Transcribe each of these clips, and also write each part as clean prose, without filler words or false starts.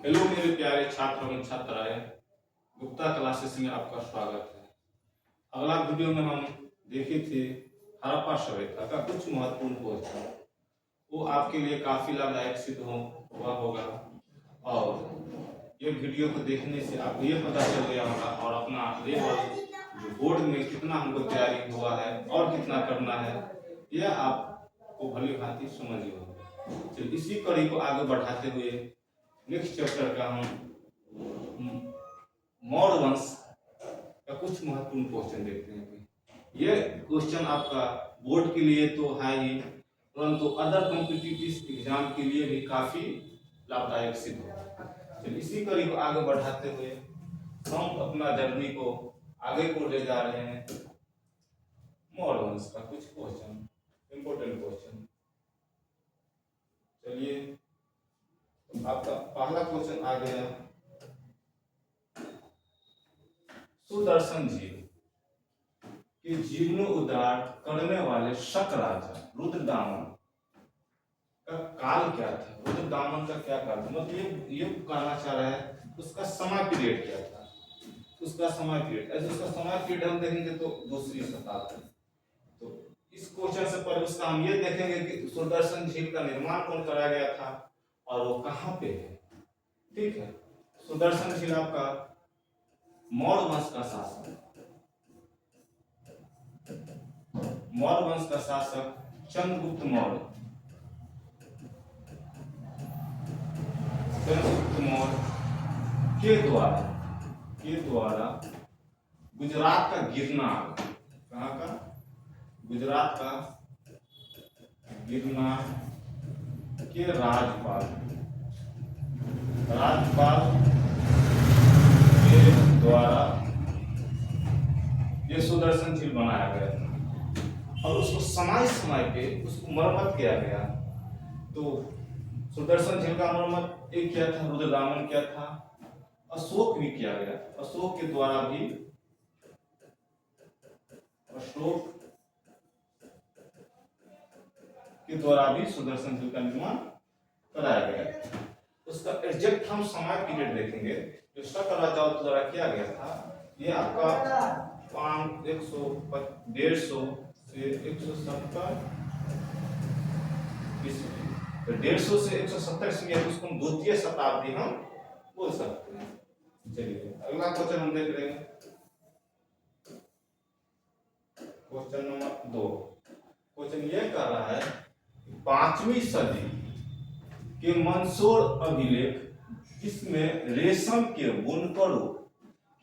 Hello मेरे प्यारे छात्र एवं छात्राएं, गुप्ता क्लासेस में आपका स्वागत है। अगला वीडियो में हम देखे थे हड़प्पा सभ्यता का कुछ महत्वपूर्ण क्वेश्चन। वो आपके लिए काफी लाभदायक सिद्ध हुआ होगा और ये वीडियो को देखने से आपको ये पता चल गया होगा और अपना लेवल जो बोर्ड में कितना हमको तैयारी हुआ है और कितना करना है यह आपको भली भांति समझ गए होगा। चलिए इसी कड़ी को आगे बढ़ाते हुए नेक्स्ट चैप्टर का हम मौर्य वंश का कुछ महत्वपूर्ण क्वेश्चन देखते हैं। ये क्वेश्चन आपका बोर्ड के लिए तो है ही, परंतु अदर कॉम्पिटिटिव एग्जाम के लिए भी काफी लाभदायक सिद्ध होगा। चलिए इसी कड़ी को आगे बढ़ाते हुए हम अपना जर्नी को आगे को ले जा रहे हैं। मौर्य वंश का कुछ क्वेश्चन, इंपोर्टेंट क्वेश्चन। चलिए आपका पहला क्वेश्चन आ गया, सुदर्शन झील के जीर्णोद्धार करने वाले शक राजा रुद्रदामन का काल क्या था? रुद्रदामन का क्या काल था? मतलब ये कहना चाह रहा है उसका समय पीरियड क्या था, उसका समय पीरियड। ऐसे उसका समय पीरियड हम देखेंगे तो दूसरी शताब्दी। तो इस क्वेश्चन से पहले उसका हम ये देखेंगे कि सुदर्शन झील का निर्माण कौन कराया गया था और वो कहाँ पे है। ठीक है, सुदर्शन झील आपका मौर्य वंश का शासक, मौर्य वंश का शासक चंद्रगुप्त मौर्य, चंद्रगुप्त मौर्य के द्वारा गुजरात का गिरनार, कहाँ का? गुजरात का गिरनार के राज्यपाल के द्वारा ये सुदर्शन झील बनाया गया था और उसको समय पे उसको मरम्मत किया गया। तो सुदर्शन झील का मरम्मत एक किया था रुद्रदामन, किया था अशोक भी किया गया। अशोक के द्वारा भी, अशोक के द्वारा भी सुदर्शन झील का निर्माण कराया गया। उसका एग्जैक्ट हम समय पीरियड देखेंगे जो शक राजाओं द्वारा किया गया था। ये आपका 150 से 170 ईस्वी, तो 150 से 170 ईस्वी है, उसको हम द्वितीय शताब्दी हम बोल सकते हैं। चलिए अगला क्वेश्चन हम देख रहे हैं, क्वेश्चन नंबर 2। क्वेश्चन ये कह रहा है 5वीं सदी के मंदसौर अभिलेख इसमें रेशम के बुनकरों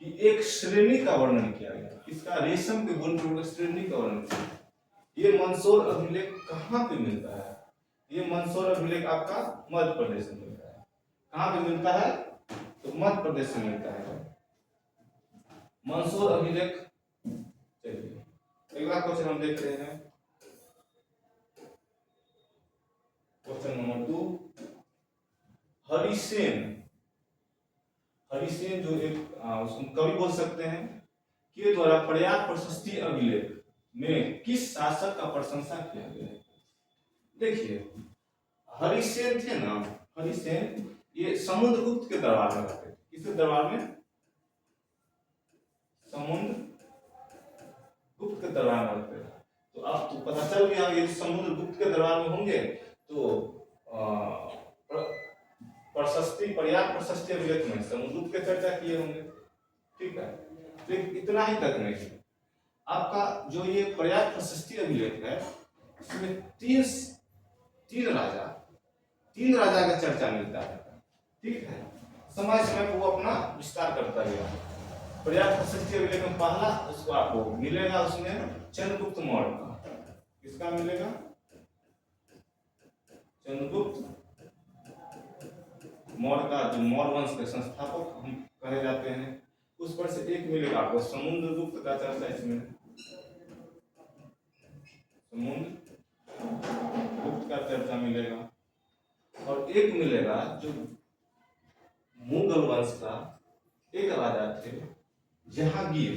की एक श्रेणी का वर्णन किया गया। इसका रेशम के बुनकरों की श्रेणी का वर्णन किया। ये मंदसौर अभिलेख कहाँ पे मिलता है? ये मंदसौर अभिलेख आपका मध्य प्रदेश में मिलता है। कहाँ पे मिलता है? तो मध्य प्रदेश में मिलता है मंदसौर अभिलेख। चलिए अगला क्वेश्चन हम देख रहे हैं, क्वेश्चन नंबर 2। हरिसेन जो एक उसको कवि बोल सकते हैं, के द्वारा प्रयाग प्रशस्ति अभिलेख में किस शासक का प्रशंसा किया गया है? देखिए हरिसेन थे ना, हरिसेन ये समुद्रगुप्त के दरबार में रहते थे। किसके दरबार में? समुद्रगुप्त के दरबार में रहते थे। तो अब तो पता चल गया ये समुद्रगुप्त के दरबार में होंगे तो प्रशस्ति, प्रयाग प्रशस्ति अभिलेख में समुद्रगुप्त की चर्चा किए होंगे। ठीक है, तो इतना ही तक नहीं, आपका जो ये प्रयाग प्रशस्ति अभिलेख है इसमें तीन राजा का चर्चा मिलता है। ठीक है, समय समय पर वो अपना विस्तार करता गया। प्रयाग प्रशस्ति अभिलेख में पहला उसको आपको मिलेगा, उसमें चंद्रगुप्त मौर्य का। किसका मिलेगा? चंद्रगुप्त मौर्य का, जो मौर्य वंश के संस्थापक हम कहे जाते हैं। उस पर से एक मिलेगा आपको समुद्रगुप्त का चर्चा, इसमें समुद्रगुप्त का चर्चा मिलेगा। और एक मिलेगा जो मुगल वंश का एक राजा थे जहांगीर,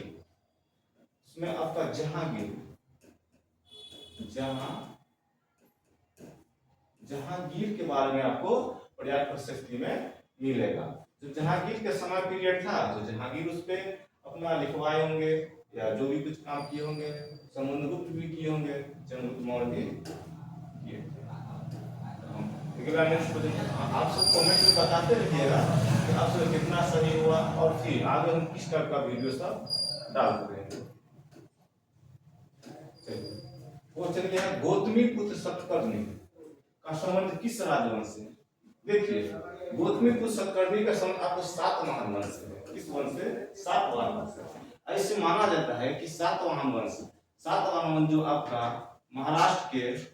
उसमें आपका जहांगीर के बारे में आपको प्रयाग प्रशस्ति में मिलेगा। जो जहांगीर के समय पीरियड था तो जहांगीर उस पे अपना लिखवाए होंगे या जो भी कुछ काम किए होंगे, समुद्रगुप्त भी किए होंगे, चंद्रगुप्त मौर्य भी किए थे। नेक्स्ट क्वेश्चन आप सब कमेंट में बताते रहिएगा कि आप सब कितना सही हुआ, और फिर आगे हम किस टाइप का वीडियो सब डालते रहेंगे। चलिए क्वेश्चन क्या है, गौतमी पुत्र सतकर्णी का संबंध किस राजवंश से? देखिए गौतमी पुत्र सतकर्णी का संबंध आपको सातवाहन वंश से है। किस वंश से? सातवाहन वंश से। ऐसे माना जाता है कि सातवाहन वंश जो आपका महाराष्ट्र के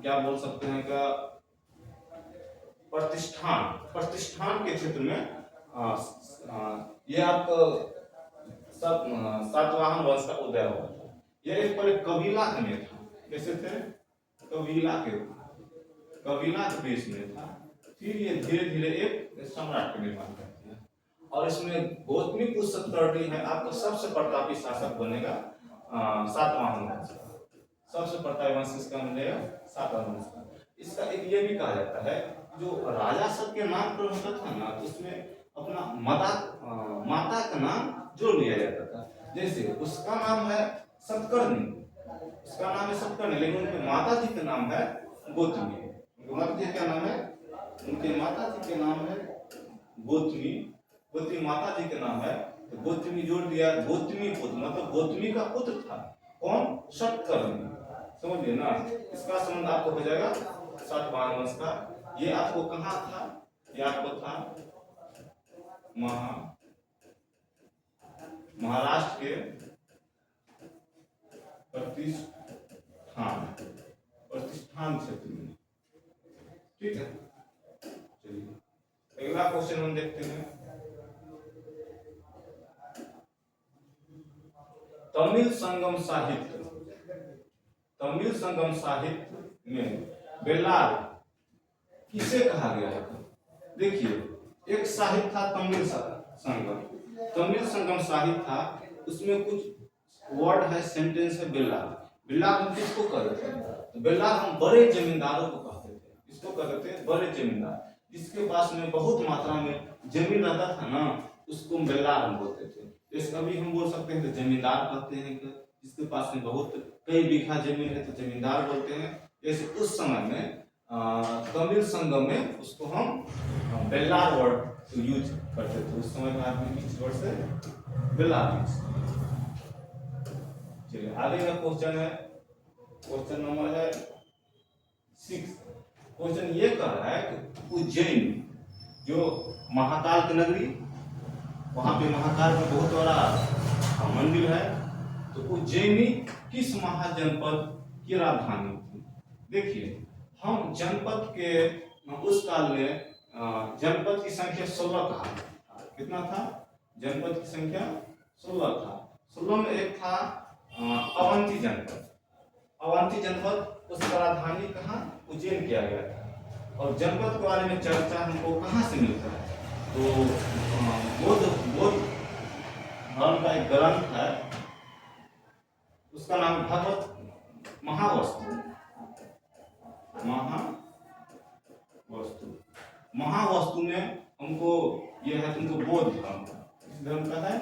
क्या बोल सकते हैं का प्रतिष्ठान के क्षेत्र में ये आप सातवाहन वंश का उदय हुआ था। यह एक पहले कबीला में था। कैसे थे? कबीला के देश में था। फिर ये धीरे धीरे एक सम्राट का निर्माण करते हैं, और इसमें गौतमी पुत्र सतकर्णी है आपका सबसे प्रतापी शासक बनेगा सातवाहन वंश का। सबसे प्रतापी वंश इसका बनेगा सातवाहन वंश का। इसका एक ये भी कहा जाता है, जो राजा सब के नाम पर होता था ना, तो उसमें अपना माता का नाम जोड़ लिया जाता था। जैसे उसका नाम है सतकर्णी, लेकिन उनके माता जी का नाम है गौतमी। उनके माता जी का नाम है गौतमी माता जी का नाम है, तो गौतमी जोड़ दिया। गौतमी पुत्र मतलब गौतमी का पुत्र था कौन? सतकर्णी। समझिए ना, इसका संबंध आपको हो जाएगा सातवाहन वंश का। ये आपको कहाँ था? ये आपको था महाराष्ट्र के प्रतिष्ठान क्षेत्र में। ठीक है, चलिए अगला क्वेश्चन हम देखते हैं। तमिल संगम साहित्य में बेल्लार किसे कहा गया है? देखिए एक साहित्य था तमिल संगम साहित्य था, उसमें कुछ वर्ड है, सेंटेंस है बेल्लार। बेल्लार हम किसको कहते थे? तो बेल्लार हम बड़े जमींदारों को कहते थे। किसको कहते थे? बड़े जमींदार, जिसके पास में बहुत मात्रा में जमीन रहता था ना, उसको बेल्लार हम बोलते थे। जैसे अभी हम बोल सकते हैं तो जमींदार कहते हैं कि जिसके पास में बहुत कई बीघा जमीन है तो जमींदार बोलते हैं। जैसे उस समय में तमिल संगम में उसको हम बेल्लार वर्ड यूज करते थे। उस समय में आदमी किस वर्ड से? बेल्लार यूज। चलिए आगे का क्वेश्चन है, क्वेश्चन नंबर है 6। क्वेश्चन ये कह रहा है कि उज्जैन जो महाकाल की नगरी, वहां पे महाकाल का बहुत बड़ा मंदिर है, तो उज्जैनी किस महाजनपद की राजधानी थी? देखिए हम जनपद के उस काल में जनपद की संख्या 16 था। कितना था? जनपद की संख्या 16 था। 16 में एक था अवंती जनपद, उसका राजधानी कहाँ? उज्जैन किया गया था। और जनपद के बारे में चर्चा हमको कहाँ से मिलता है? तो बौद्ध धर्म का एक ग्रंथ है, उसका नाम भगवत महावस्तु में हमको यह है तुमको बौद्ध धर्म का। इस धर्म का है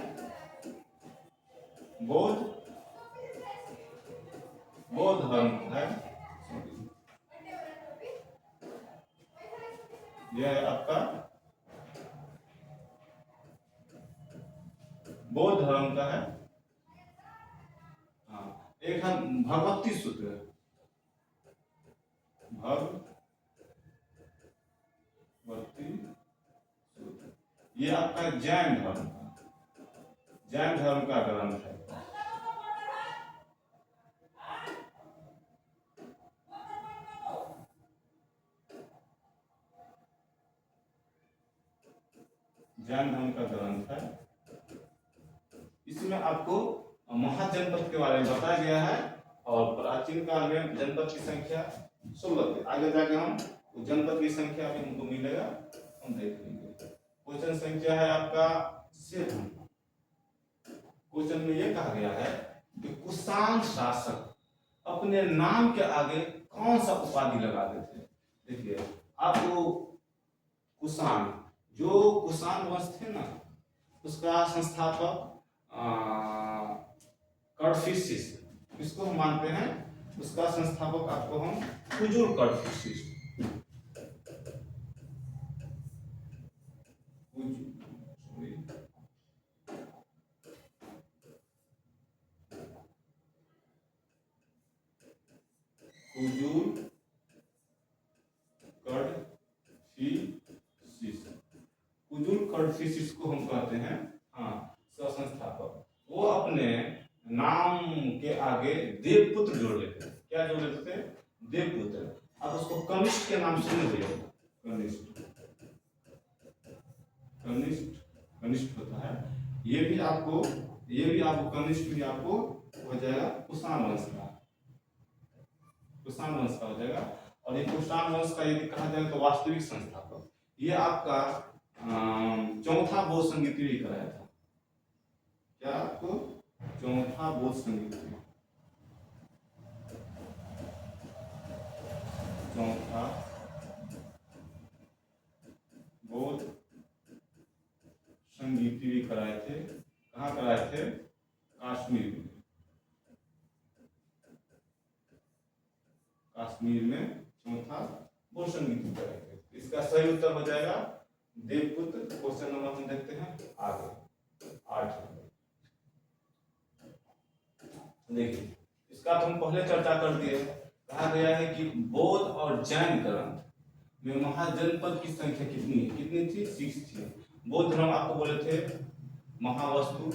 बौद्ध धर्म है। यह है आपका बौद्ध धर्म का है। एक है भगवती सूत्र, ये आपका जैन धर्म का ग्रंथ है। जैन धर्म का ग्रंथ है। इसमें आपको महाजनपद के बारे में बताया गया है, और प्राचीन काल में जनपद की संख्या 16 थी। आगे जाके हम जनपद की संख्या भी हमको मिलेगा, हम देख लेंगे। क्वेश्चन संख्या है आपका 7। क्वेश्चन में यह कहा गया है कि कुषाण शासक अपने नाम के आगे कौन सा उपाधि लगाते थे? देखिए आपको कुषाण, जो कुषाण वंश थे ना, उसका संस्थापक कड़फिसिस, इसको हम मानते हैं, उसका संस्थापक आपको हम कुजुर कड़फिसिस, कुजुर कड़फिसिस, कुजुर कड़फिसिस को हम कहते हैं हाँ संस्थापक। वो अपने नाम के आगे देवपुत्र जोड़ लेते थे। क्या जोड़ लेते थे? देवपुत्र। अब उसको कनिष्ठ के नाम से नहीं दिया, कनिष्ठ, कनिष्ठ, कनिष्ठ होता है। ये भी आपको कनिष्ठ भी आपको हो जाएगा कुषाण वंश का, कुषाण वंश का हो जाएगा। और ये कुषाण वंश का यदि कहा जाए तो वास्तविक संस्थापक ये आपका चौथा बोध संगीति भी कराया था। क्या आपको चौथा बोध संगीति, चौथा बोध संगीति भी कराए थे। कहाँ कराए थे? कश्मीर में, कश्मीर में चौथा बोध संगीति कराए थे। इसका सही उत्तर हो जाएगा देवपुत्र। क्वेश्चन नंबर हम देखते हैं आगे 8 नंबर। देखिए इसका तो हम पहले चर्चा कर दिए। कहा गया है कि बौद्ध और जैन ग्रंथ में महाजनपद की संख्या कितनी है? कितनी थी? 6 थी। बौद्ध धर्म आपको बोले थे महावस्तु,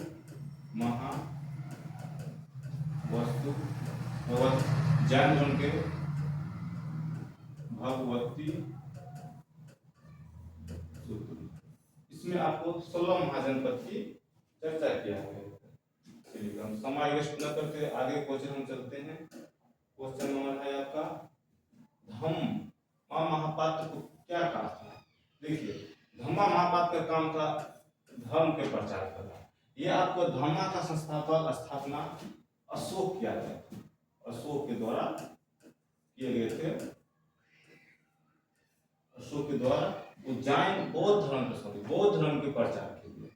जैन धर्म के भगवती सूत्र। इसमें आपको 16 महाजनपद की चर्चा किया है। चलिए हम समय वेस्ट न करते आगे क्वेश्चन हम चलते हैं। क्वेश्चन नंबर है आपका धम्मा महापात्र को क्या कहा था? देखिए धम्मा महापात्र का काम था धर्म के प्रचार करना। ये आपको धम्मा का संस्थापक स्थापना अशोक किया गया था, अशोक के द्वारा किए गए थे। अशोक के द्वारा उज्जैन बौद्ध धर्म के प्रचार के लिए,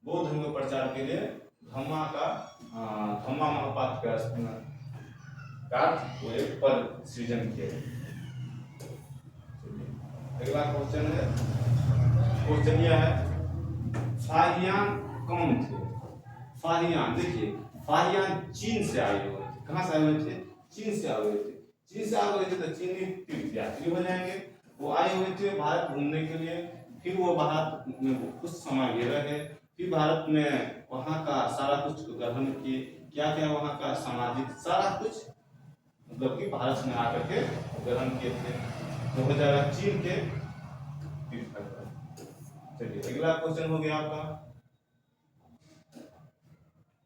बौद्ध धर्म के प्रचार के लिए धम्मा महापात्र का वो एक पद सृजन किए। अगला क्वेश्चन है, क्वेश्चन यह है फाहियान कौन थे? फाहियान, देखिए फाहियान चीन से आए हुए थे। कहाँ से आए हुए थे? चीन से आए हुए थे। चीन से आए हुए थे तो चीनी तीर्थयात्री हो जाएंगे। वो आए हुए थे भारत घूमने के लिए। फिर वो भारत में कुछ समय भी रहे। फिर भारत में वहाँ का सारा कुछ ग्रहण किए। क्या क्या वहाँ का सामाजिक सारा कुछ मतलब कि भारत में आकर के ग्रहण किए थे। तो हो जाएगा चीन के तीर्थयात्री। चलिए अगला क्वेश्चन हो गया आपका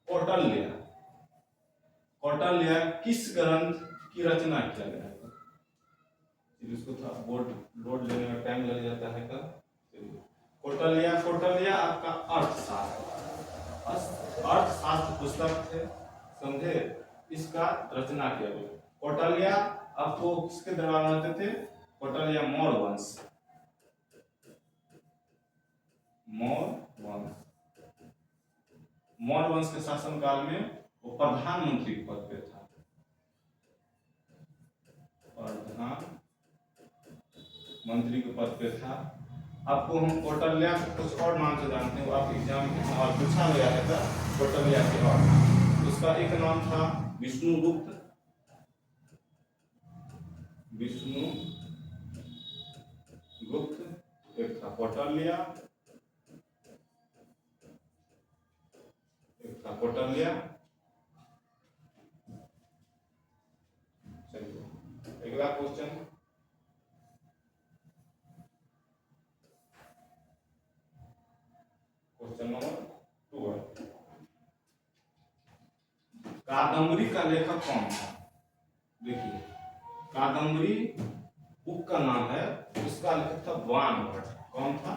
कौटिल्य। कौटिल्य किस ग्रंथ की रचना किया गया है? इसको थोड़ा बोर्ड लोड लेने में टाइम लग जाता है का। कौटिल्य आपका अर्थशास्त्र पुस्तक थे, समझे? इसका रचना किया गया। कौटिल्य आपको किसके दरबार में रहते थे? कौटिल्य मौर्य वंश, मौर्य वंश के शासन काल में वो प्रधानमंत्री के पद पे था। प्रधानमंत्री के पद पे था। आपको हम कौटिल्य कुछ और नाम से जानते हैं, आप एग्जाम में और पूछा गया है था कौटिल्य के और नाम। उसका एक नाम था विष्णुगुप्त, एक था कौटिल्य, एक था कौटिल्य। चलिए अगला क्वेश्चन, क्वेश्चन नंबर 2 है कादम्बरी का लेखक कौन था? देखिए कादम्बरी बुक का नाम है, उसका लेखक था बाणभट्ट। कौन था?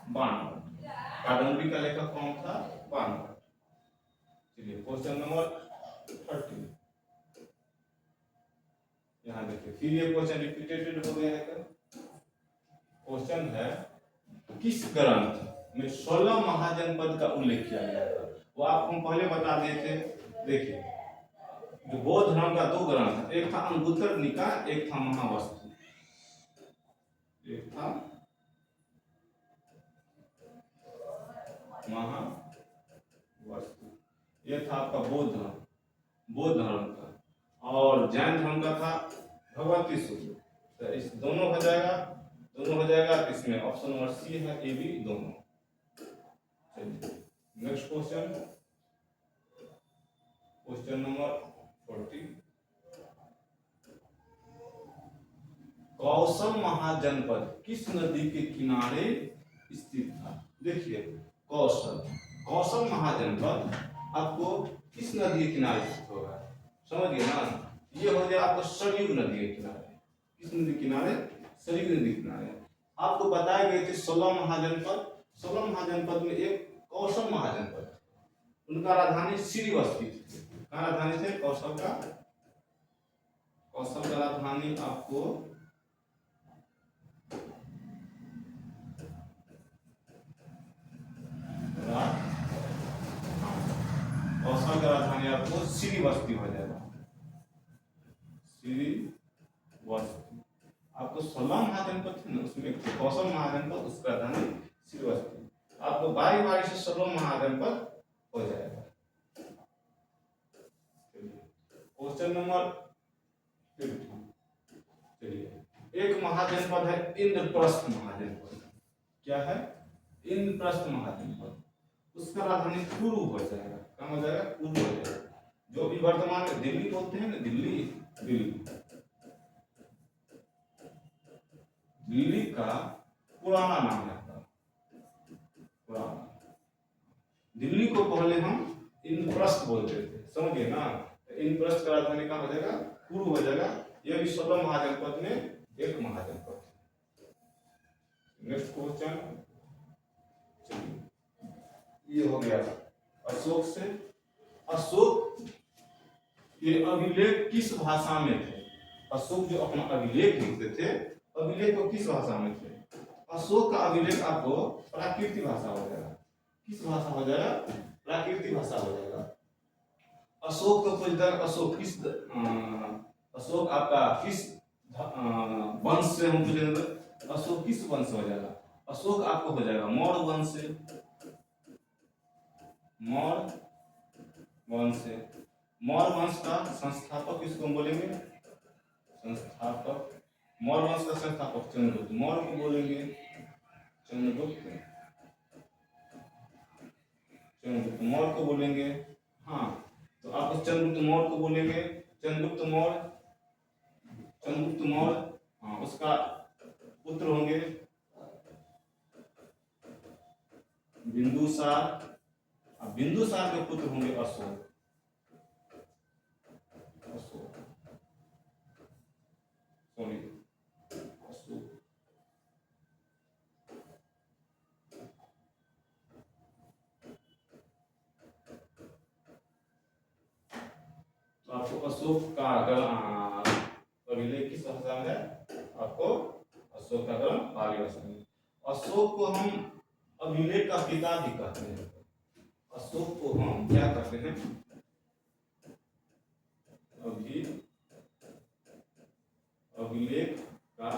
बाणभट्ट। कादम्बरी का लेखक कौन था? बाणभट्ट। चलिए क्वेश्चन नंबर 30 यहाँ देखिए, फिर ये क्वेश्चन रिपीटेड हो गया है। क्वेश्चन है किस ग्रंथ में 16 महाजनपद का उल्लेख किया गया था? वो आपको हम पहले बता दिए थे। देखिए, जो बौद्ध धर्म का दो ग्रंथ था, एक था अंगुत्तर निकाय, एक था महावस्तु। एक था महावस्तु, ये था आपका बौद्ध धर्म का, और जैन धर्म का था भगवती सूत्र। तो इस दोनों हो जाएगा, इसमें ऑप्शन नंबर सी है, ए बी दोनों। नेक्स्ट क्वेश्चन नंबर 40, कौशल महाजनपद किस नदी के किनारे स्थित था? देखिए, कौशल महाजनपद आपको किस नदी के किनारे स्थित होगा? समझिए ना, ये हो गया आपको सरयू नदी के किनारे। किस नदी किनारे? सरयू नदी किनारे। आपको बताए गए थे 16 महाजनपद। 16 महाजनपद में एक कौशल महाजनपद, उनका राजधानी श्रीवस्ती थी। कहाँ राजधानी थे? कौशल का राजधानी आपको कौशल का राजधानी आपको श्रीवस्ती हो जाएगा। श्रीवस्ती आपको 16 महाजनपद थे ना, उसमें कौशल महाजनपद, उसका राजधानी श्रीवस्ती। आपको बारी से 16 महाजनपद हो जाएगा। क्वेश्चन नंबर 50, चलिए, एक महाजनपद है इंद्रप्रस्थ महाजनपद। क्या है? इंद्रप्रस्थ महाजनपद, उसका राजधानी कुरु हो जाएगा। कहाँ हो जाएगा? कुरु हो जाएगा, जो भी वर्तमान में दिल्ली बोलते हैं ना, दिल्ली का पुराना नाम है। दिल्ली को पहले हम इंद्रप्रस्थ बोलते थे, समझिए ना। इंद्रप्रस्थ का राजधानी कहाँ हो जाएगा? कुरु हो जाएगा। यह भी 16 महाजनपद में एक महाजनपद है। नेक्स्ट क्वेश्चन, ये हो गया अशोक से। अशोक के अभिलेख किस भाषा में थे? अशोक जो अपना अभिलेख लिखते थे, अभिलेख को किस भाषा में थे? अशोक का अभिलेख आपको प्राकृतिक भाषा हो जाएगा। किस भाषा हो जाएगा? प्राकृतिक भाषा हो जाएगा। अशोक को पूछता है, अशोक आपका किस वंश से? हम पूछेंगे अशोक किस वंश हो जाएगा? अशोक आपको हो जाएगा मौर्य वंश से। मौर्य वंश का संस्थापक किसको बोलेंगे? संस्थापक, मौर्य वंश का संस्थापक चंद्रगुप्त मौर्य को बोलेंगे चंद्रगुप्त मौर्य को बोलेंगे। हाँ, तो आप चंद्रगुप्त मौर्य को बोलेंगे। चंद्रगुप्त मौर्य, हाँ, उसका पुत्र होंगे बिंदुसार, बिंदुसार के पुत्र होंगे अशोक। तो आपको अशोक का अभिलेख किस भाषा में है? आपको अशोक का पाली भाषा में। अशोक को हम अभिलेख का पिता भी कहते हैं। अशोक को हम क्या कहते हैं? अभिलेख का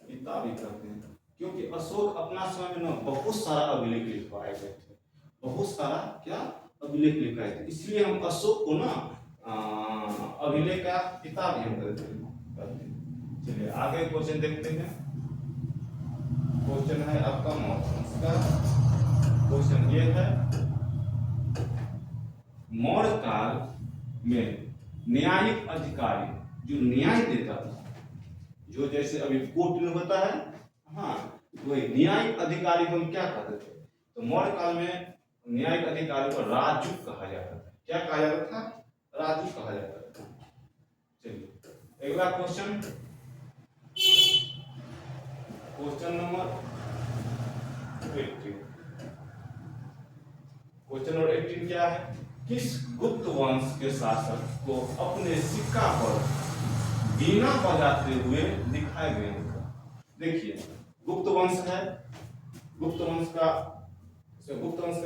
पिता भी कहते हैं, क्योंकि अशोक अपना समय में बहुत सारा अभिलेख लिखवाए गए थे। बहुत सारा क्या अभिलेख लिखवाए थे, इसलिए हम अशोक को ना अभिलेख का पिता भी हम कहते हैं। चलिए आगे क्वेश्चन देखते हैं। क्वेश्चन है आपका मौर्य का। क्वेश्चन ये है, मौर्य काल में न्यायिक अधिकारी जो न्याय देता था, जो जैसे अभी कोर्ट में होता है, हाँ, वही न्यायिक अधिकारी को हम क्या कहते थे? तो मौर्य काल में न्यायिक अधिकारी को राजुक कहा जाता था। क्या कहा जाता था? राजुक कहा जाता था। चलिए अगला question, question number 80, question number 18 क्या है? किस गुप्त वंश के शासक को अपने सिक्का पर बीना बजाते हुए दिखाए गए हैं? देखिए, गुप्त वंश है, गुप्त वंश का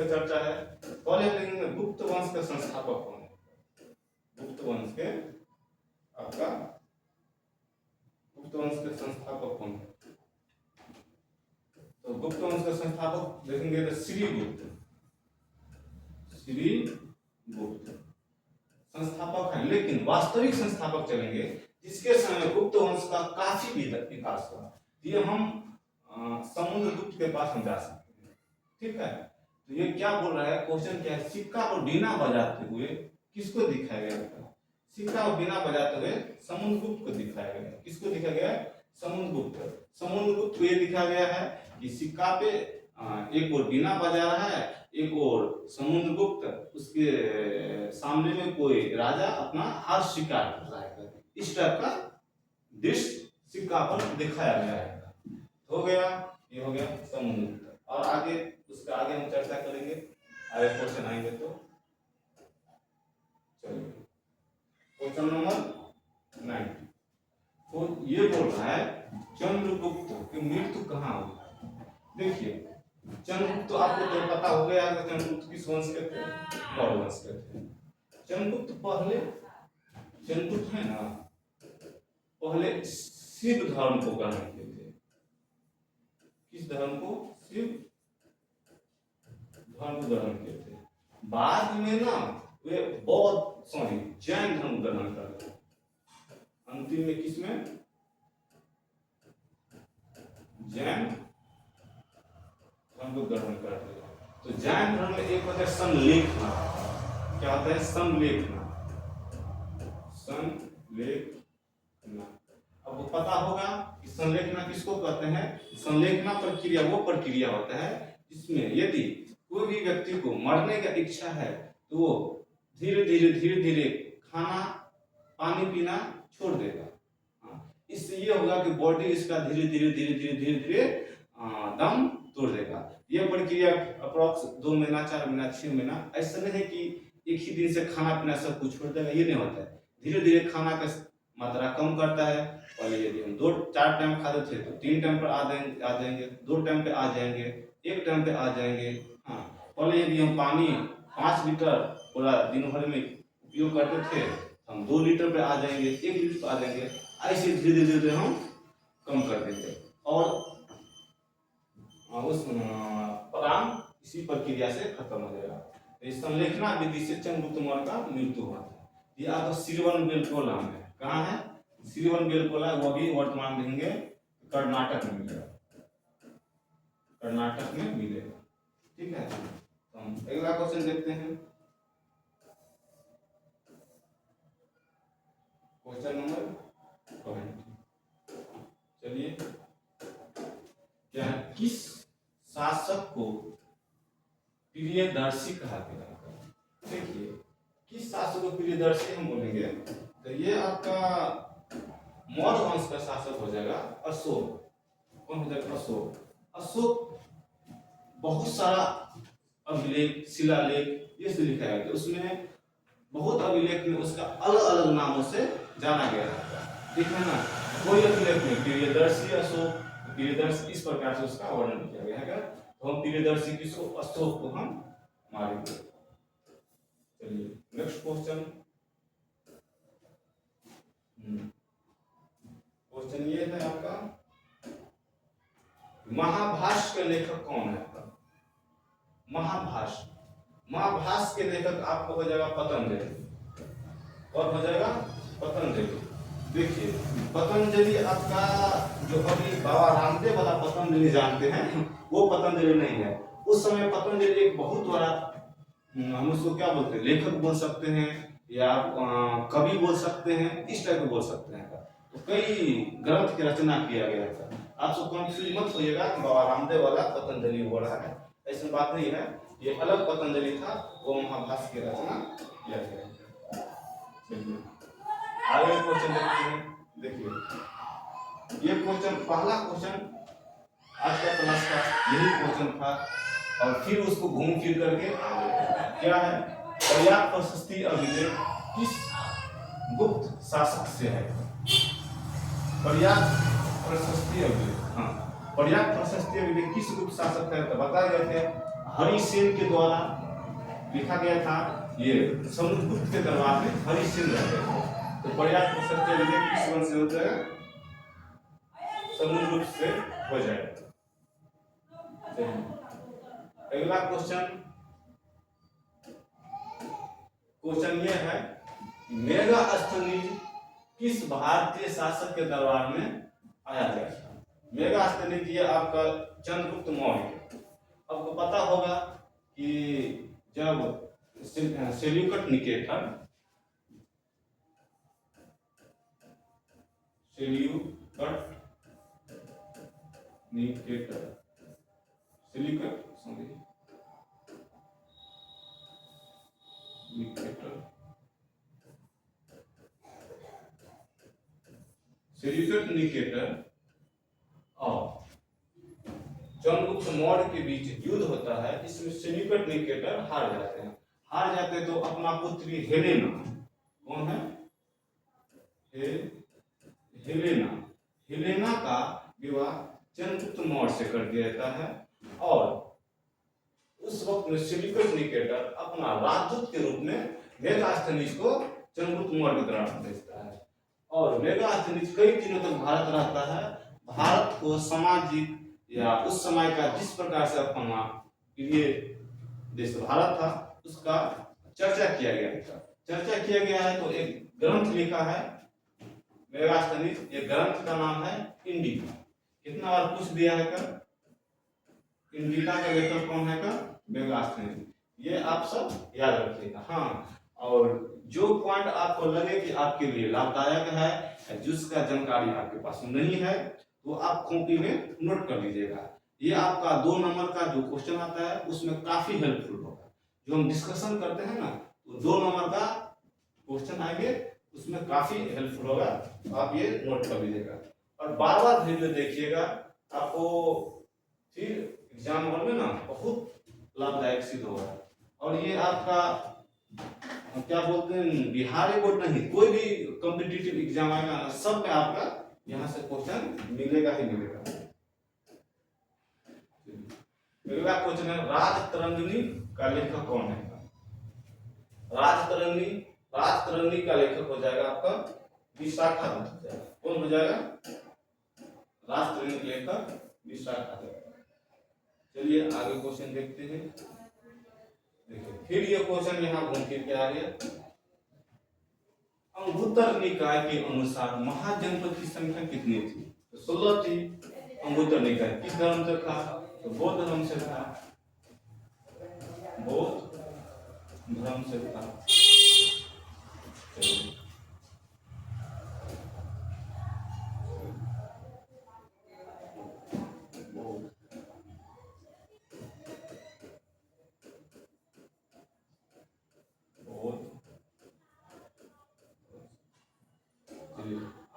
चर्चा है। पहले लेकिन गुप्त वंश के संस्थापक कौन है? गुप्त वंश के संस्थापक कौन है? तो गुप्त वंश के संस्थापक देखेंगे तो श्रीगुप्त संस्थापक है, लेकिन वास्तविक संस्थापक चलेंगे जिसके समय गुप्त वंश का काफी विकास हुआ। ये हम समुद्रगुप्त के पास हम जा सकते हैं, ठीक है। तो ये क्या बोल रहा है, क्वेश्चन क्या है? सिक्का को बिना बजाते हुए किसको दिखाया गया था? सिक्का को बिना बजाते हुए समुद्रगुप्त को दिखाया गया। किसको दिखाया गया? समुद्रगुप्त को ये दिखाया गया है कि सिक्का पे एक और बिना बजा रहा है, एक और समुद्रगुप्त उसके सामने में कोई राजा अपना हार शिकार कर रहा है। इस टाइप का दृश्य सिक्का पर दिखाया गया है। हो गया, ये हो गया समुद्रगुप्त। और आगे उसका आगे हम चर्चा करेंगे, आगे क्वेश्चन आएंगे तो। चलिए क्वेश्चन नंबर 9 तो ये बोल रहा है चंद्रगुप्त की मृत्यु कहाँ हुई? देखिए, चंद्रगुप्त तो आपको तो पता हो गया कि चंद्रगुप्त किस वंश के थे? गौड़ वंश के थे। चंद्रगुप्त है ना, पहले शिव धर्म को ग्रहण किए थे। किस धर्म को? शिव धर्म ग्रहण किए थे। बाद में ना वे जैन धर्म ग्रहण कर गए। अंतिम में किसमें? जैन धर्म को ग्रहण कर दिया। तो जैन धर्म में एक होता है संलेखना। क्या होता है? संलेखना। अब वो पता होगा कि संलेखना किसको कहते हैं? संलेखना प्रक्रिया वो प्रक्रिया होता है जिसमें यदि कोई भी व्यक्ति को मरने का इच्छा है तो वो धीरे धीरे खाना पानी पीना छोड़ देगा। इससे ये होगा कि बॉडी इसका धीरे धीरे दम तोड़ देगा। ये प्रक्रिया अप्रोक्स 2 महीना 4 महीना 6 महीना, ऐसा नहीं है कि एक ही दिन से खाना पीना सब कुछ छोड़ देगा, ये नहीं होता है। धीरे धीरे खाना का मात्रा कम करता है। पहले यदि हम 2-4 टाइम खाते थे तो 3 टाइम पर आ जाएंगे, 2 टाइम पे आ जाएंगे, 1 टाइम पे आ जाएंगे। हाँ, पहले यदि हम पानी 5 लीटर पूरा दिन भर में उपयोग करते थे, हम 2 लीटर पे आ जाएंगे, 1 लीटर पे आ जाएंगे। ऐसे धीरे धीरे हम कम कर देंगे और उस परिणाम इसी प्रक्रिया से खत्म हो जाएगा। इस संलेखना विधि से चंद्रगुप्त मौर्य का मृत्यु हुआ था। ये आपका श्रीवन बेलकोला में, कहाँ है? श्रीवन बेलकोला, वो भी वर्तमान देंगे कर्नाटक में मिलेगा। ठीक है। तो हम अगला क्वेश्चन देखते हैं। Question number 20। चलिए, क्या किस शासक को प्रियदर्शी कहा गया? देखिए, किस शासक को प्रियदर्शी हम बोलेंगे तो ये आपका मौर्य वंश का शासक हो जाएगा अशोक। कौन हो जाएगा? अशोक बहुत सारा अभिलेख शिलालेख ये से लिखा है, तो उसमें बहुत अभिलेख में उसका अलग अलग नामों से जाना गया है। ठीक है ना? कोई अभिलेख में प्रियदर्शी अशोक, प्रियदर्शी इस प्रकार से उसका वर्णन किया गया है। तो हम प्रियदर्शी किसको? अशोक को हम मारेंगे। चलिए नेक्स्ट क्वेश्चन। क्वेश्चन ये है आपका, महाभाष्य के लेखक कौन है? महाभाष्य के लेखक आपको हो जाएगा पतंजलि। और हो जाएगा पतंजलि। देखिए, पतंजलि आपका जो अभी बाबा रामदेव वाला पतंजलि जानते हैं, वो पतंजलि नहीं है। उस समय पतंजलि एक बहुत बड़ा, हम उसको क्या बोलते हैं, लेखक बोल सकते हैं या आप कवि बोल सकते हैं, इस टाइप बोल सकते हैं। तो कई ग्रंथ की रचना किया गया था। आप सब कंफ्यूज मत होइएगा कि बाबा रामदेव वाला पतंजलि हो रहा है, ऐसी बात नहीं है। ये अलग पतंजलि था, वो महाभाष्य की रचना किया गया। आगे क्वेश्चन देखते हैं। देखिए, ये क्वेश्चन पहला क्वेश्चन आज का क्लास का यही क्वेश्चन था, और फिर उसको घूम फिर करके क्या है? पर्याप्त प्रशस्ति अभिलेख किस गुप्त शासक से है? पर्याप्त प्रशस्ति अभिलेख, हाँ, पर्याप्त प्रशस्ति अभिलेख किस गुप्त शासक है? तो बता गए थे हरिसेन के द्वारा लिखा गया था। ये समुद्रगुप्त के दरबार में हरिसेन रहते थे। तो पर्याप्त प्रशस्ति अभिलेख किस वंश से होता है? समुद्रगुप्त से हो जाएगा। अगला क्वेश्चन ये है, मेगास्थनीज किस भारतीय शासक के दरबार में आया गया था? मेगास्थनीज ये आपका चंद्रगुप्त मौर्य। आपको पता होगा कि जब सेल्यूकट निकेटर और चंद्रगुप्त मौर्य के बीच युद्ध होता है। इसमें सेल्यूकट निकेटर हार जाते हैं। तो अपना पुत्री हेलेना, कौन है? हेलेना का विवाह चंद्रगुप्त मौर्य से कर दिया जाता है। और उस वक्त में सेल्यूकट निकेटर अपना राजदूत के रूप में मेगास्थनीज को चंद्रगुप्त मौर्य की तरफ भेजता है। और मेगास्थनीज कई दिनों तक भारत रहता है। भारत को सामाजिक या उस समय का जिस प्रकार से अपना प्रिय देश भारत था उसका चर्चा किया गया है। तो एक ग्रंथ लिखा है मेगास्थनीज। ये ग्रंथ का नाम है इंडिका। कितना बार पूछ दिया है कर? इंडिका का लेखक कौन है कर? मेगास्थनीज। ये आप सब याद रखिएगा। हाँ, और जो पॉइंट आपको लगे कि आपके लिए लाभदायक है, जिसका जानकारी आपके पास नहीं है, तो आप कॉपी में नोट कर लीजिएगा। ये आपका 2 नंबर का जो क्वेश्चन आता है उसमें काफी हेल्पफुल होगा। जो हम डिस्कशन करते हैं ना, तो 2 नंबर का क्वेश्चन आएंगे, उसमें काफी हेल्पफुल होगा। तो आप ये नोट कर लीजिएगा और बार बार वीडियो देखिएगा। आपको फिर एग्जाम हॉल में ना बहुत लाभदायक सिद्ध होगा। और ये आपका क्या बोलते हैं, बिहारी बोर्ड नहीं, कोई भी कॉम्पिटिटिव एग्जाम आएगा ना, सब में आपका यहाँ से क्वेश्चन मिलेगा ही मिलेगा। अगला क्वेश्चन है, राजतरंगिणी का लेखक कौन है? राजतरंगिणी का लेखक हो जाएगा आपका विशाखा दत्त हो जाएगा। कौन हो जाएगा? राजतरंगिणी लेखक विशाखा दत्त। चलिए आगे क्वेश्चन देखते हैं। देखिए फिर ये क्वेश्चन यहाँ घूम फिर के आ गया। अंगुत्तर निकाय के अनुसार महाजनपद की संख्या कितनी थी? तो 16 थी। अंगुत्तर निकाय किस धर्म से था? तो बौद्ध धर्म से था। बौद्ध धर्म से था।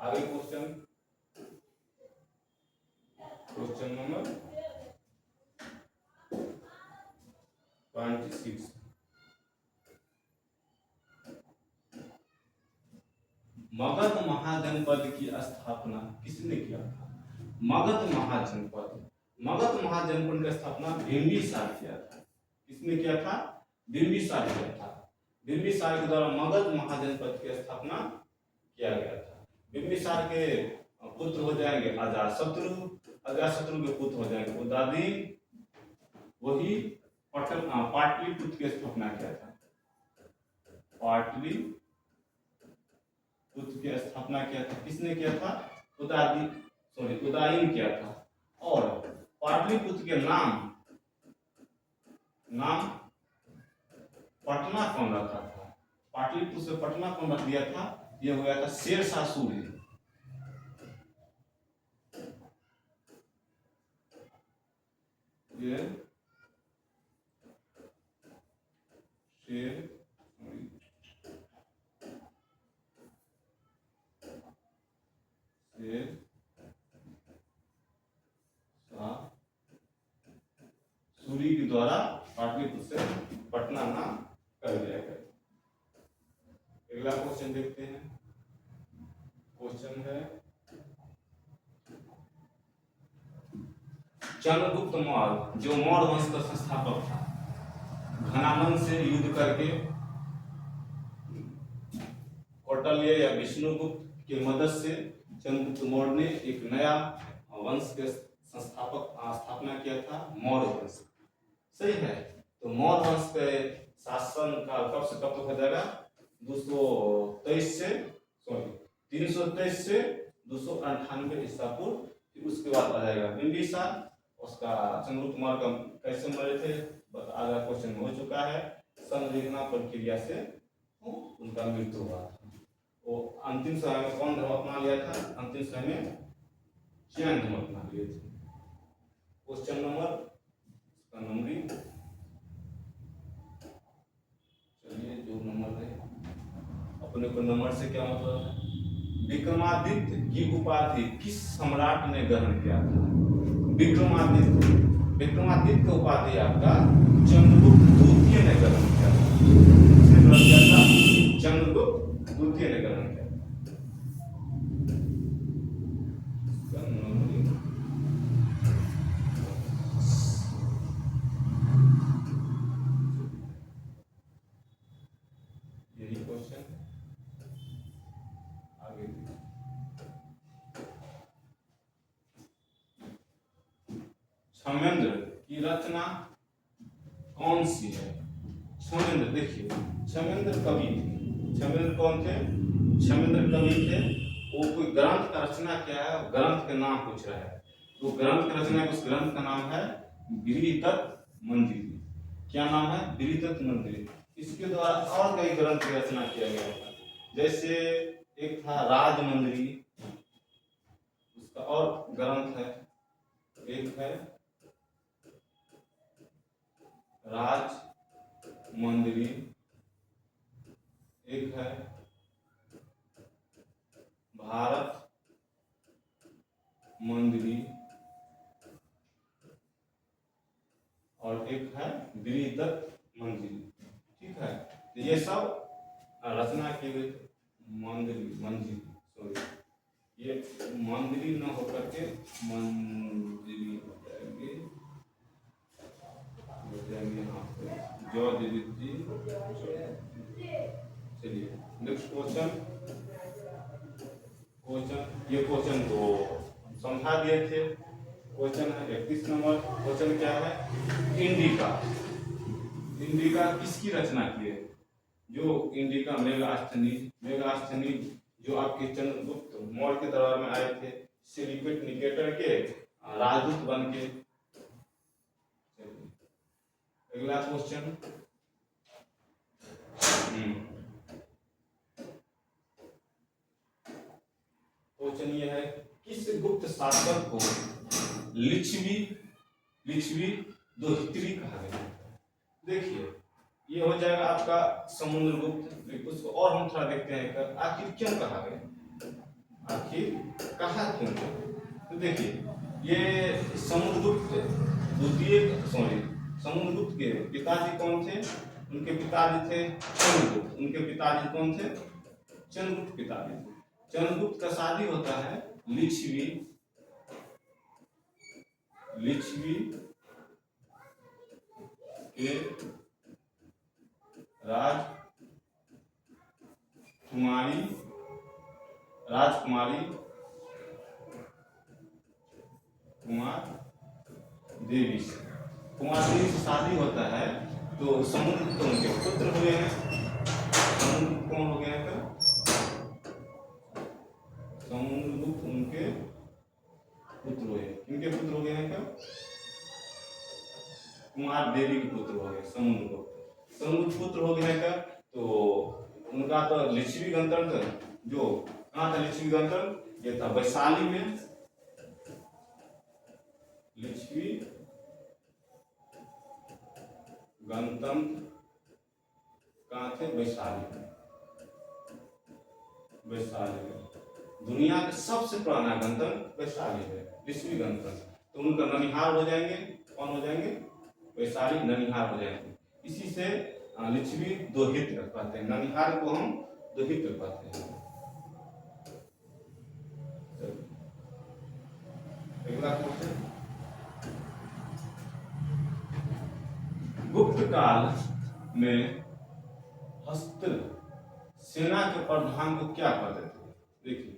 आगे क्वेश्चन नंबर 26। मगध महाजनपद की स्थापना किसने किया था? मगध महाजनपद की स्थापना बिंबिसार किया था। किसने किया था? बिंबिसार किया था। बिंबिसार के द्वारा मगध महाजनपद की स्थापना किया गया था। बिंबिसार के पुत्र हो जाएंगे अजातशत्रु के पुत्र हो जाएंगे उदयदीन। वही पाटलिपुत्र की स्थापना किया था। पाटलिपुत्र की स्थापना किया था। किसने किया था? उदयदीन किया था। और पाटलिपुत्र के नाम पटना कौन रखा था? पाटलिपुत्र से पटना कौन रख दिया था? यह हो गया था शेरशाह सूरी। ये शेर सूरी के द्वारा पाटलिपुत्र से पटना नाम क्वेश्चन है, चंद्रगुप्त मौर्य जो मौर्य वंश का संस्थापक था, घनानंद से युद्ध करके कौटल्य या विष्णुगुप्त की मदद से चंद्रगुप्त मौर्य ने एक नया वंश के स्थापना किया था, मौर्य वंश। सही है। तो मौर्य वंश के शासन काल कब से कब तक हो जाएगा? 323 से 298 ईसा पूर्व। फिर उसके बाद आ जाएगा बिंबिसार। उसका चंद्रगुप्त मौर्य का कैसे मरे थे आधा क्वेश्चन हो चुका है। संवेदना प्रक्रिया से उनका मृत्यु हुआ था। वो अंतिम समय में कौन धर्म अपना लिया था? अंतिम समय में जैन धर्म अपना लिए थे। क्वेश्चन नंबर नंबरिंग, चलिए जो नंबर है अपने को नंबर से क्या मतलब है? विक्रमादित्य की उपाधि किस सम्राट ने ग्रहण किया था? विक्रमादित्य की उपाधि आपका चंद्रगुप्त द्वितीय ने ग्रहण किया था। किसने ग्रहण किया था? चंद्रगुप्त द्वितीय ने ग्रहण किया। यही क्वेश्चन आगे। क्षमेंद्र की रचना कौन सी है? क्षमेंद्र, देखिए क्षमेंद्र कवि थे। क्षमेंद्र कौन थे? क्षमेंद्र कवि थे। वो कोई ग्रंथ का रचना किया है, ग्रंथ के नाम पूछ रहा है। तो ग्रंथ की रचना, उस ग्रंथ का नाम है गिरिदत्त मंजरी। क्या नाम है? गिरिदत्त मंजरी। इसके द्वारा और कई ग्रंथ की रचना किया गया था। जैसे एक था राजमंजरी, उसका और ग्रंथ है, एक है राजमंजरी, एक है भारत मंजरी, और एक है गिरिदत्त मंजरी। ठीक है। तो ये सब रचना की गई मंजरी, सॉरी, ये मंजरी न होकर के मंजरी हो जाएंगे यहाँ पे जो जी। चलिए नेक्स्ट क्वेश्चन। ये क्वेश्चन तो समझा दिए थे। क्वेश्चन है 31 नंबर। क्वेश्चन क्या है? इंडिका किसकी रचना की है? जो इंडिका मेगास्थनीज जो आपके चंद्रगुप्त मौर्य के दरबार में आए थे, सिलिपेट निकेटर के राजदूत बन के। अगला क्वेश्चन, क्वेश्चन ये है, किस गुप्त शासक को लिच्छवी दोहित्री कहा गया? देखिए ये हो जाएगा आपका समुद्रगुप्त। उसको और हम थोड़ा देखते हैं, आखिर क्यों कहा गया, आखिर कहा क्यों गया? तो देखिए ये समुद्रगुप्त समुद्रगुप्त के पिताजी कौन थे? उनके पिताजी थे चंद्रगुप्त। उनके पिताजी कौन थे? चंद्रगुप्त पिताजी थे। चंद्रगुप्त का शादी होता है लिच्छवी के राजकुमारी कुमार देवी से शादी होता है। तो समुद्रगुप्त उनके पुत्र हुए हैं। समुद्रगुप्त कौन हो गया है? समुद्रगुप्त उनके पुत्र हुए। किनके पुत्र हो गए हैं? क्या कुमार देवी के पुत्र हो गए समुद्रगुप्त पुत्र हो गए हैं। क्या तो उनका तो लिच्छवी गणतंत्र जो कहाँ था? लिच्छवी गणतंत्र ये था वैशाली में। लिच्छवी गणतंत्र कहाँ थे? वैशाली में। दुनिया का सबसे पुराना गणतंत्र वैशाली है, लिच्छवी गणतंत्र। तो उनका ननिहाल हो जाएंगे। कौन हो जाएंगे? वैशाली ननिहाल हो जाएंगे। इसी से लिच्छवी दोहित रख पाते हैं। ननिहाल को हम दोहित रख पाते हैं। काल में हस्त सेना के प्रधान को क्या कहते थे? देखिए,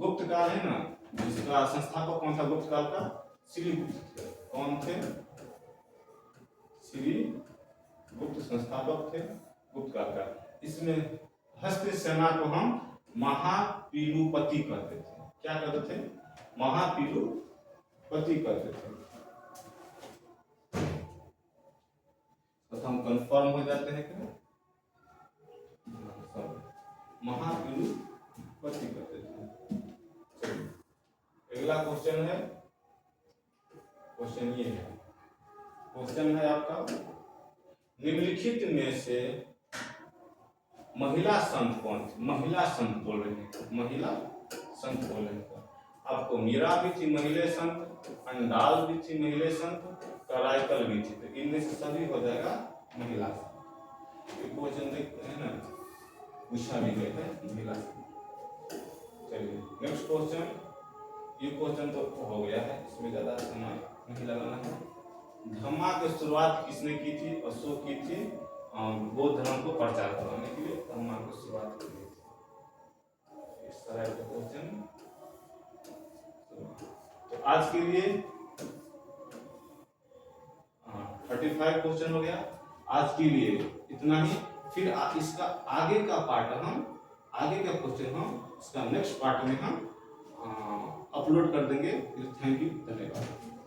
गुप्त काल है ना, जिसका संस्थापक कौन था गुप्त काल का? श्री गुप्त थे। कौन थे? श्री गुप्त संस्थापक थे गुप्त काल का। इसमें हस्त सेना को हम महापीलुपति कहते थे। क्या कहते थे? महापीलुपति कहते थे। तो हम कंफर्म हो जाते हैं क्या? महापीलुपति कहते थे। अगला क्वेश्चन है, क्वेश्चन ये है, क्वेश्चन है आपका, निम्नलिखित में से महिला संत कौन थी? महिला संत बोल रहे हैं, महिला संत बोल रहे हैं। आपको मीरा भी थी महिला संत, अंडाल भी थी महिला संत, कराइकल भी थी। तो इनमें से सभी हो जाएगा महिला संत। एक क्वेश्चन देखते हैं ना, पूछा भी गया है महिला संत। चलिए नेक्स्ट क्वेश्चन। ये क्वेश्चन तो हो गया है, इसमें ज्यादा समय नहीं लगाना है। धम्मा की शुरुआत किसने की थी? अशोक की थी, बौद्ध धर्म को प्रचार करवाने के लिए धम्मा की शुरुआत की थी। इस तरह के क्वेश्चन। तो आज के लिए 35 क्वेश्चन हो गया। आज के लिए इतना ही। फिर इसका आगे का पार्ट हम, आगे का क्वेश्चन हम इसका नेक्स्ट पार्ट में हम अपलोड कर देंगे। थैंक यू, धन्यवाद।